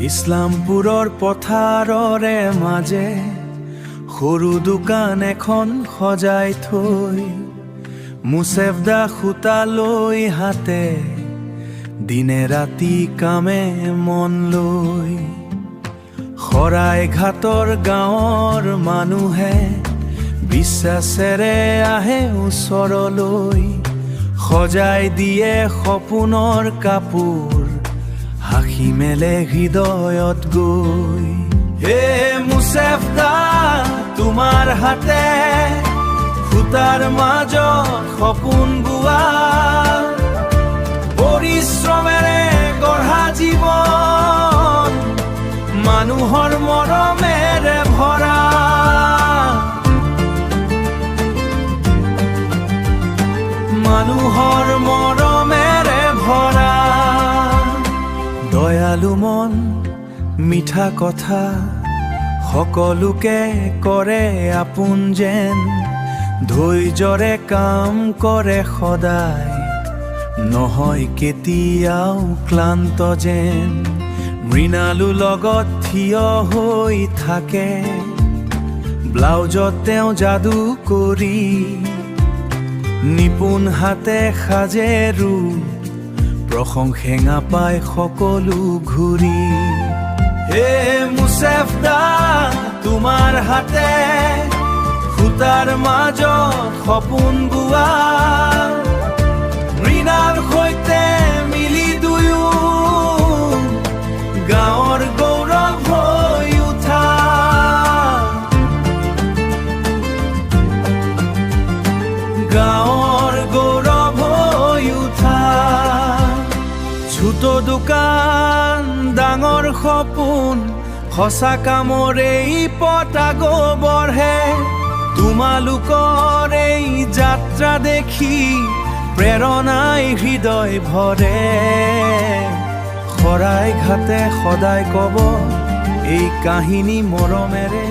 ইছলামপুৰৰ পথাৰৰে মাজে সৰু দোকান এখন সজাই থৈ মুছেফদা সূতা লৈ হাতে দিনে ৰাতি কামে মন লৈ শৰাইঘাটৰ গাঁৱৰ মানুহে বিশ্বাসেৰে আহে ওচৰলৈ সজাই দিয়ে সপোনৰ কাপোৰ হাঁহি মেলে হৃদয়ত গৈ হে মুছেফদা তোমাৰ হাতে সূতাৰ মাজত সপোন বোৱা পৰিশ্ৰমেৰে গঢ়া জীৱন মানুহৰ মৰমেৰে ভৰা মানুহৰ মৰমেৰে ভৰা দয়ালু মন মিঠা কথা সকলোকে কৰে আপোন যেন ধৈৰ্যৰে কাম কৰে সদায় নহয় কেতিয়াও ক্লান্ত যেন মৃণালু লগত থিয় হৈ থাকে ব্লাউজত তেওঁ যাদু কৰি নিপুণ হাতে সাজে ৰূপ প্ৰশংসা পায় সকলো ঘূৰি হে মুছেফদা তোমাৰ হাতে সূতাৰ মাজত সপোন বোৱা মৃণাল সৈতে মিলি দুয়ো গাঁৱৰ গৌৰৱ হৈ উঠা গাঁৱৰ গৌৰৱ হৈ উঠা ছোট দোকান ডাঙৰ সপোন সঁচা কামৰে পতাগো বঢ়ে তোমালোকৰ এই যাত্ৰা দেখি প্ৰেৰণাই হৃদয় ভৰে শৰাইঘাটে সদায় কব এই কাহিনী মৰমেৰে